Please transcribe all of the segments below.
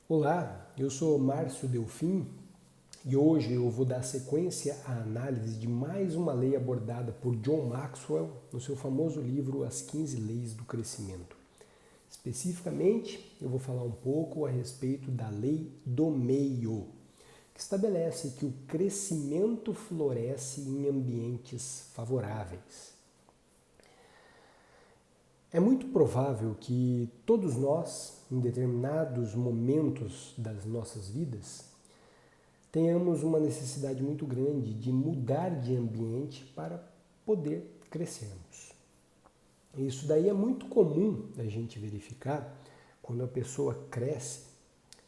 Olá, eu sou Márcio Delfim e hoje eu vou dar sequência à análise de mais uma lei abordada por John Maxwell no seu famoso livro As 15 Leis do Crescimento. Especificamente, eu vou falar um pouco a respeito da lei do meio, que estabelece que o crescimento floresce em ambientes favoráveis. É muito provável que todos nós, em determinados momentos das nossas vidas, tenhamos uma necessidade muito grande de mudar de ambiente para poder crescermos. Isso daí é muito comum da gente verificar quando a pessoa cresce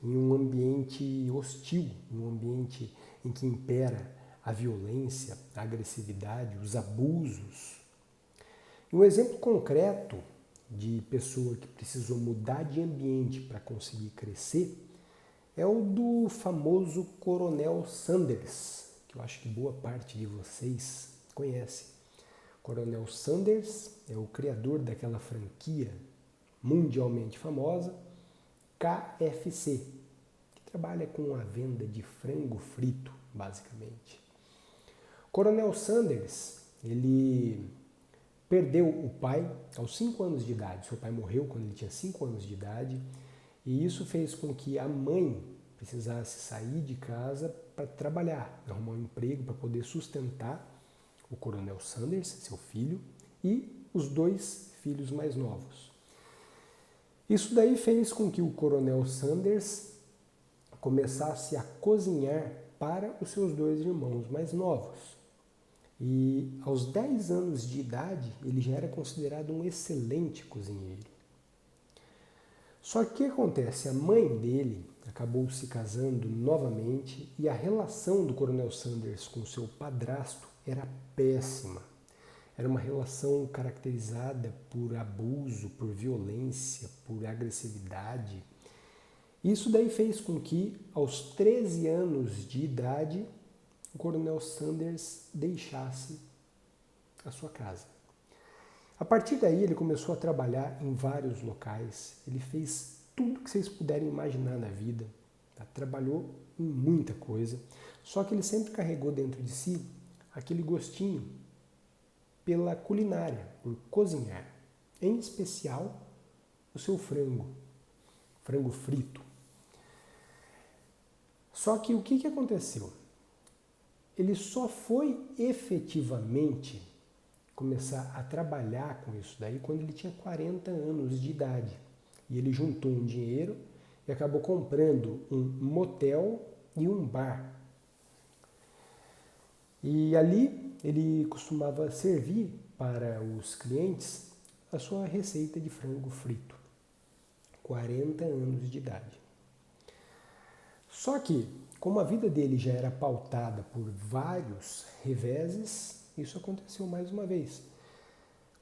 em um ambiente hostil, em um ambiente em que impera a violência, a agressividade, os abusos. Um exemplo concreto de pessoa que precisou mudar de ambiente para conseguir crescer é o do famoso Coronel Sanders, que eu acho que boa parte de vocês conhece. Coronel Sanders é o criador daquela franquia mundialmente famosa, KFC, que trabalha com a venda de frango frito, basicamente. Coronel Sanders, ele perdeu o pai aos 5 anos de idade. Seu pai morreu quando ele tinha 5 anos de idade e isso fez com que a mãe precisasse sair de casa para trabalhar, arrumar um emprego para poder sustentar o Coronel Sanders, seu filho, e os 2 filhos mais novos. Isso daí fez com que o Coronel Sanders começasse a cozinhar para os seus 2 irmãos mais novos. E aos 10 anos de idade, ele já era considerado um excelente cozinheiro. Só que o que acontece? A mãe dele acabou se casando novamente e a relação do Coronel Sanders com seu padrasto era péssima. Era uma relação caracterizada por abuso, por violência, por agressividade. Isso daí fez com que, aos 13 anos de idade, o Coronel Sanders deixasse a sua casa. A partir daí ele começou a trabalhar em vários locais, ele fez tudo que vocês puderem imaginar na vida, tá? Trabalhou em muita coisa, só que ele sempre carregou dentro de si aquele gostinho pela culinária, por cozinhar, em especial o seu frango frito. Só que o que aconteceu? Ele só foi efetivamente começar a trabalhar com isso daí quando ele tinha 40 anos de idade. E ele juntou um dinheiro e acabou comprando um motel e um bar. E ali ele costumava servir para os clientes a sua receita de frango frito. 40 anos de idade. Só que, como a vida dele já era pautada por vários reveses, isso aconteceu mais uma vez.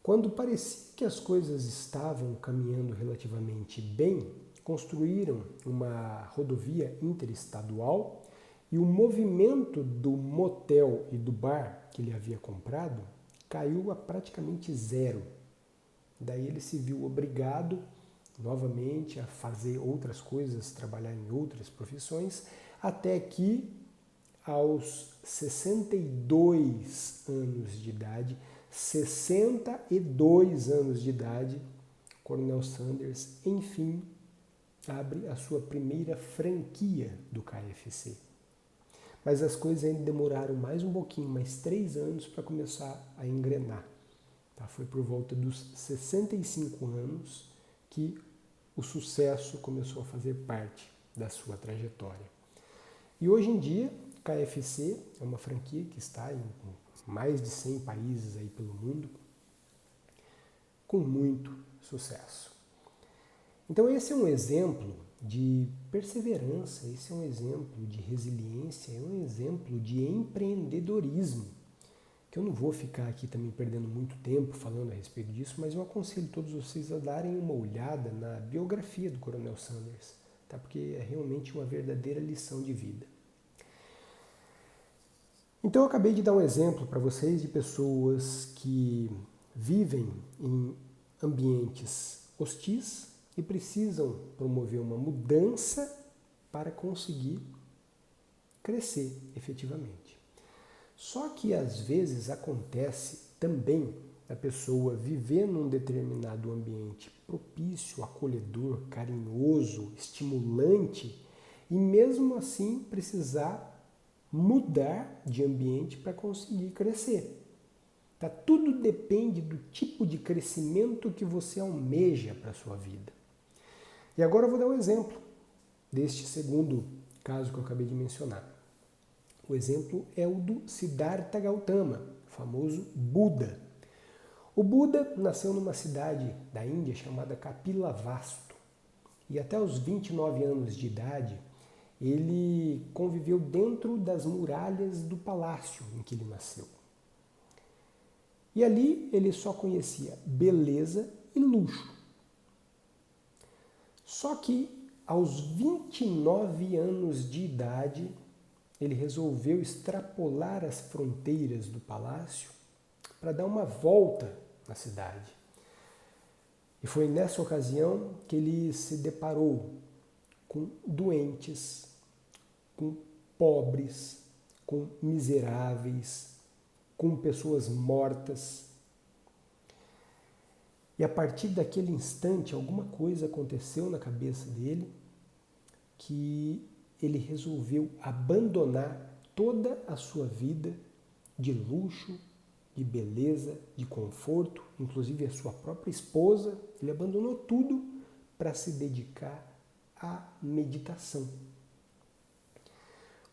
Quando parecia que as coisas estavam caminhando relativamente bem, construíram uma rodovia interestadual e o movimento do motel e do bar que ele havia comprado caiu a praticamente zero. Daí ele se viu obrigado novamente a fazer outras coisas, trabalhar em outras profissões, até que aos 62 anos de idade, 62 anos de idade, Coronel Sanders, enfim, abre a sua primeira franquia do KFC. Mas as coisas ainda demoraram mais um pouquinho, mais 3 anos para começar a engrenar. Tá? Foi por volta dos 65 anos que o sucesso começou a fazer parte da sua trajetória. E hoje em dia, KFC é uma franquia que está em mais de 100 países aí pelo mundo, com muito sucesso. Então esse é um exemplo de perseverança, esse é um exemplo de resiliência, é um exemplo de empreendedorismo, que eu não vou ficar aqui também perdendo muito tempo falando a respeito disso, mas eu aconselho todos vocês a darem uma olhada na biografia do Coronel Sanders, tá? Porque é realmente uma verdadeira lição de vida. Então eu acabei de dar um exemplo para vocês de pessoas que vivem em ambientes hostis e precisam promover uma mudança para conseguir crescer efetivamente. Só que às vezes acontece também a pessoa viver num determinado ambiente propício, acolhedor, carinhoso, estimulante e mesmo assim precisar mudar de ambiente para conseguir crescer. Tá? Tudo depende do tipo de crescimento que você almeja para a sua vida. E agora eu vou dar um exemplo deste segundo caso que eu acabei de mencionar. O exemplo é o do Siddhartha Gautama, o famoso Buda. O Buda nasceu numa cidade da Índia chamada Kapilavastu e até os 29 anos de idade ele conviveu dentro das muralhas do palácio em que ele nasceu. E ali ele só conhecia beleza e luxo. Só que aos 29 anos de idade ele resolveu extrapolar as fronteiras do palácio para dar uma volta na cidade. E foi nessa ocasião que ele se deparou com doentes, com pobres, com miseráveis, com pessoas mortas. E a partir daquele instante, alguma coisa aconteceu na cabeça dele que ele resolveu abandonar toda a sua vida de luxo, de beleza, de conforto, inclusive a sua própria esposa. Ele abandonou tudo para se dedicar à meditação,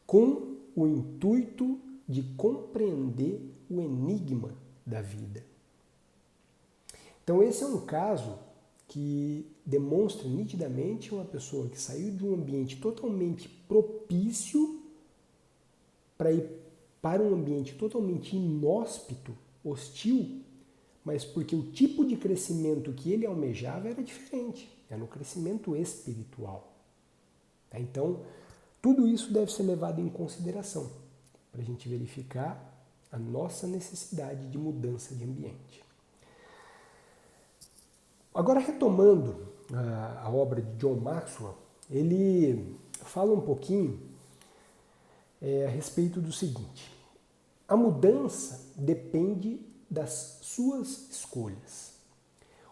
com o intuito de compreender o enigma da vida. Então esse é um caso que demonstra nitidamente uma pessoa que saiu de um ambiente totalmente propício para ir para um ambiente totalmente inóspito, hostil, mas porque o tipo de crescimento que ele almejava era diferente, era um crescimento espiritual. Então, tudo isso deve ser levado em consideração para a gente verificar a nossa necessidade de mudança de ambiente. Agora, retomando a obra de John Maxwell, ele fala um pouquinho a respeito do seguinte: a mudança depende das suas escolhas.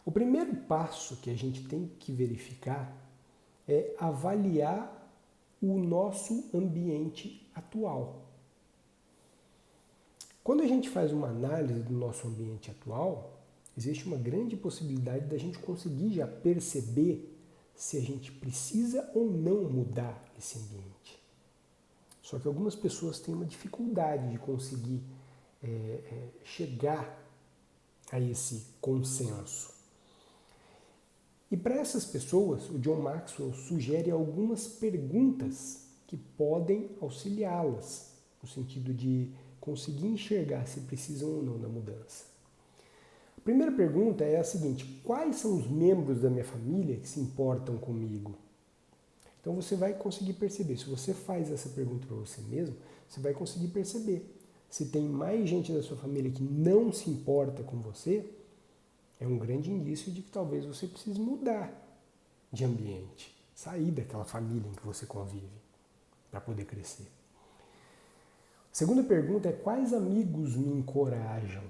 O primeiro passo que a gente tem que verificar é avaliar o nosso ambiente atual. Quando a gente faz uma análise do nosso ambiente atual, existe uma grande possibilidade da gente conseguir já perceber se a gente precisa ou não mudar esse ambiente. Só que algumas pessoas têm uma dificuldade de conseguir chegar a esse consenso. E para essas pessoas, o John Maxwell sugere algumas perguntas que podem auxiliá-las, no sentido de conseguir enxergar se precisam ou não da mudança. A primeira pergunta é a seguinte: quais são os membros da minha família que se importam comigo? Então você vai conseguir perceber, se você faz essa pergunta para você mesmo, você vai conseguir perceber se tem mais gente da sua família que não se importa com você. É um grande indício de que talvez você precise mudar de ambiente, sair daquela família em que você convive para poder crescer. A segunda pergunta é: quais amigos me encorajam?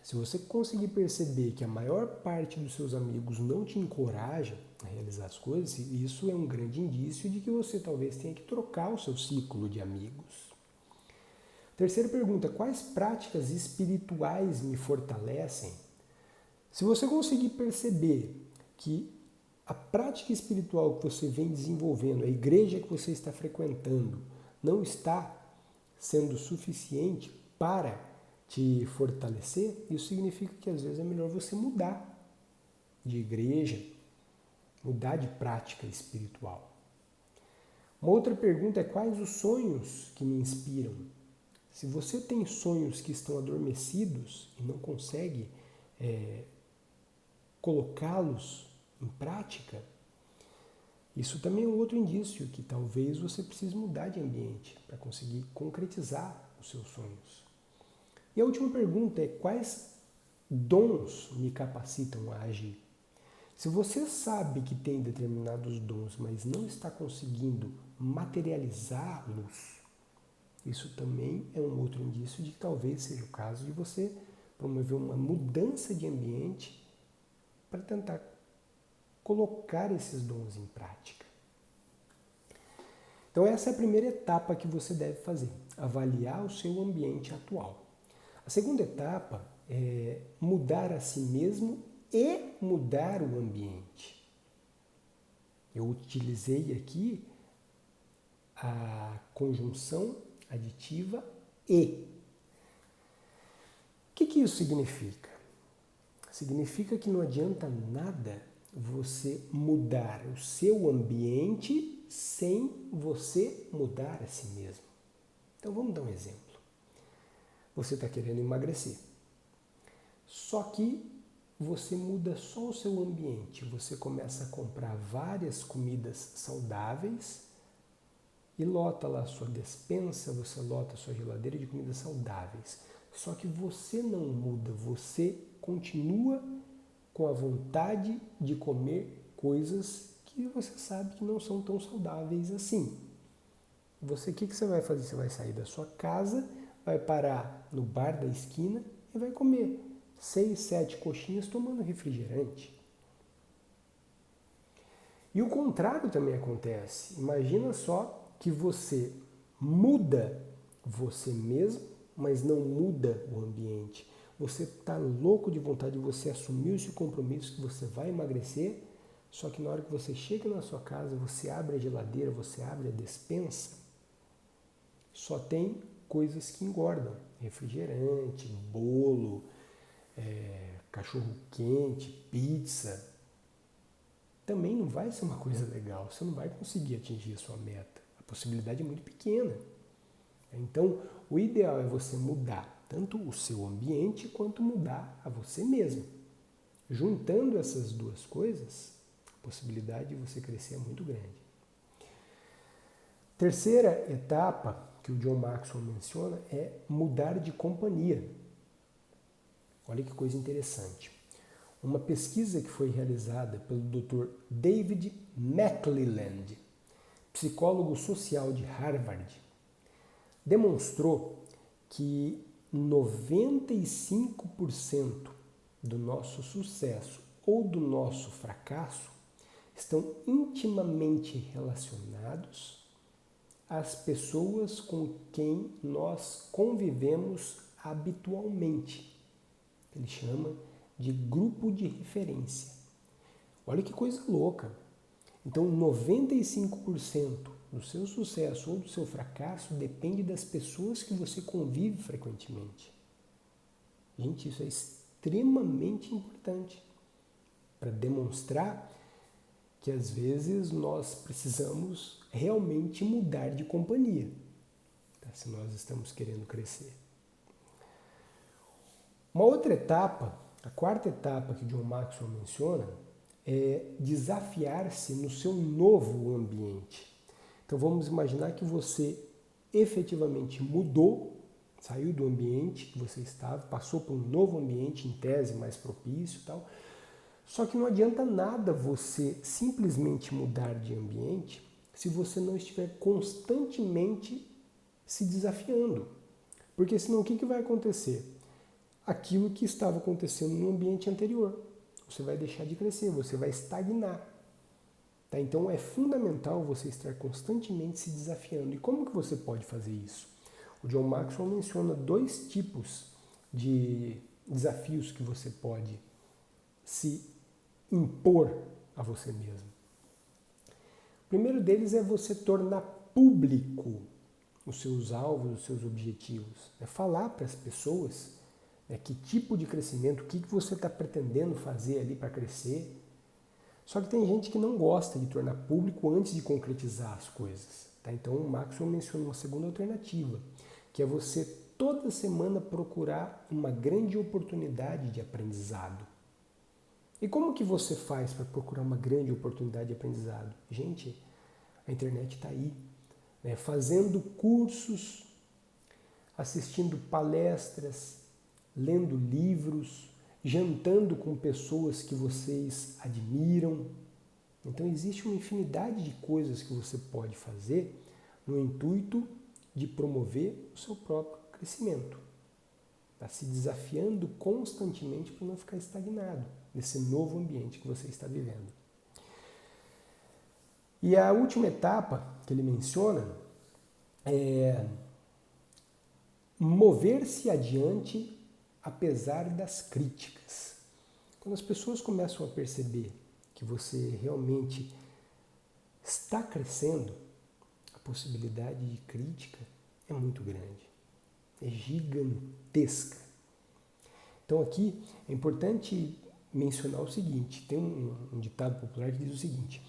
Se você conseguir perceber que a maior parte dos seus amigos não te encoraja a realizar as coisas, isso é um grande indício de que você talvez tenha que trocar o seu ciclo de amigos. Terceira pergunta: quais práticas espirituais me fortalecem? Se você conseguir perceber que a prática espiritual que você vem desenvolvendo, a igreja que você está frequentando, não está sendo suficiente para te fortalecer, isso significa que às vezes é melhor você mudar de igreja, mudar de prática espiritual. Uma outra pergunta é: quais os sonhos que me inspiram? Se você tem sonhos que estão adormecidos e não consegue colocá-los em prática, isso também é um outro indício que talvez você precise mudar de ambiente para conseguir concretizar os seus sonhos. E a última pergunta é: quais dons me capacitam a agir? Se você sabe que tem determinados dons, mas não está conseguindo materializá-los, isso também é um outro indício de que talvez seja o caso de você promover uma mudança de ambiente para tentar colocar esses dons em prática. Então essa é a primeira etapa que você deve fazer, avaliar o seu ambiente atual. A segunda etapa é mudar a si mesmo e mudar o ambiente. Eu utilizei aqui a conjunção aditiva e. O que isso significa? Significa que não adianta nada você mudar o seu ambiente sem você mudar a si mesmo. Então vamos dar um exemplo. Você está querendo emagrecer. Só que você muda só o seu ambiente. Você começa a comprar várias comidas saudáveis e lota lá a sua despensa, você lota a sua geladeira de comidas saudáveis. Só que você não muda, você continua com a vontade de comer coisas que você sabe que não são tão saudáveis assim. Você, o que você vai fazer? Você vai sair da sua casa, vai parar no bar da esquina e vai comer 6, 7 coxinhas tomando refrigerante. E o contrário também acontece. Imagina só que você muda você mesmo, mas não muda o ambiente. Você está louco de vontade de você assumir esse compromisso que você vai emagrecer, só que na hora que você chega na sua casa, você abre a geladeira, você abre a despensa, só tem coisas que engordam. Refrigerante, bolo, cachorro quente, pizza. Também não vai ser uma coisa legal, você não vai conseguir atingir a sua meta. A possibilidade é muito pequena. Então, o ideal é você mudar tanto o seu ambiente quanto mudar a você mesmo. Juntando essas duas coisas, a possibilidade de você crescer é muito grande. Terceira etapa que o John Maxwell menciona é mudar de companhia. Olha que coisa interessante. Uma pesquisa que foi realizada pelo Dr. David McClelland, psicólogo social de Harvard, demonstrou que 95% do nosso sucesso ou do nosso fracasso estão intimamente relacionados às pessoas com quem nós convivemos habitualmente. Ele chama de grupo de referência. Olha que coisa louca. Então, 95% do seu sucesso ou do seu fracasso depende das pessoas que você convive frequentemente. Gente, isso é extremamente importante para demonstrar que às vezes nós precisamos realmente mudar de companhia, tá? Se nós estamos querendo crescer. Uma outra etapa, a quarta etapa que John Maxwell menciona, é desafiar-se no seu novo ambiente. Então vamos imaginar que você efetivamente mudou, saiu do ambiente que você estava, passou para um novo ambiente, em tese mais propício e tal. Só que não adianta nada você simplesmente mudar de ambiente se você não estiver constantemente se desafiando. Porque senão o que vai acontecer? Aquilo que estava acontecendo no ambiente anterior. Você vai deixar de crescer, você vai estagnar. Tá? Então é fundamental você estar constantemente se desafiando. E como que você pode fazer isso? O John Maxwell menciona 2 tipos de desafios que você pode se impor a você mesmo. O primeiro deles é você tornar público os seus alvos, os seus objetivos. É falar para as pessoas que tipo de crescimento, o que você está pretendendo fazer ali para crescer. Só que tem gente que não gosta de tornar público antes de concretizar as coisas. Tá? Então o Maxwell menciona uma segunda alternativa, que é você toda semana procurar uma grande oportunidade de aprendizado. E como que você faz para procurar uma grande oportunidade de aprendizado? Gente, a internet está aí, né? Fazendo cursos, assistindo palestras, lendo livros, jantando com pessoas que vocês admiram. Então existe uma infinidade de coisas que você pode fazer no intuito de promover o seu próprio crescimento. Está se desafiando constantemente para não ficar estagnado nesse novo ambiente que você está vivendo. E a última etapa que ele menciona é mover-se adiante apesar das críticas. Quando as pessoas começam a perceber que você realmente está crescendo, a possibilidade de crítica é muito grande, é gigantesca. Então aqui é importante mencionar o seguinte, tem um ditado popular que diz o seguinte: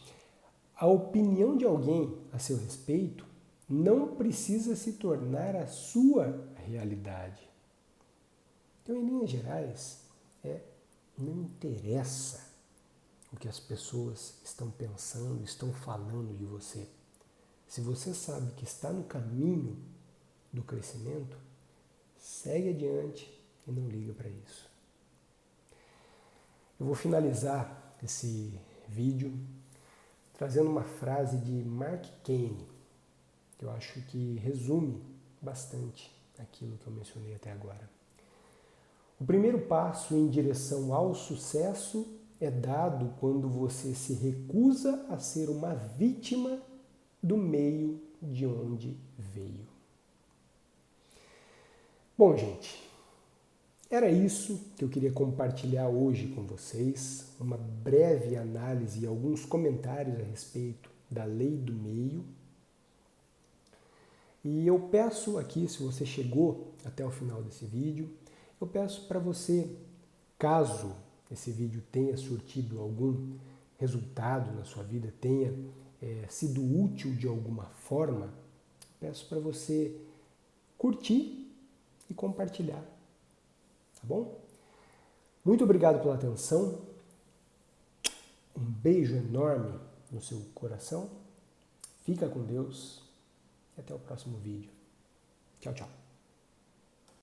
a opinião de alguém a seu respeito não precisa se tornar a sua realidade. Então, em linhas gerais, não interessa o que as pessoas estão pensando, estão falando de você. Se você sabe que está no caminho do crescimento, segue adiante e não liga para isso. Eu vou finalizar esse vídeo trazendo uma frase de Mark Twain, que eu acho que resume bastante aquilo que eu mencionei até agora. O primeiro passo em direção ao sucesso é dado quando você se recusa a ser uma vítima do meio de onde veio. Bom, gente, era isso que eu queria compartilhar hoje com vocês, uma breve análise e alguns comentários a respeito da lei do meio. E eu peço aqui, se você chegou até o final desse vídeo, eu peço para você, caso esse vídeo tenha surtido algum resultado na sua vida, tenha sido útil de alguma forma, peço para você curtir e compartilhar, tá bom? Muito obrigado pela atenção, um beijo enorme no seu coração, fica com Deus e até o próximo vídeo. Tchau, tchau.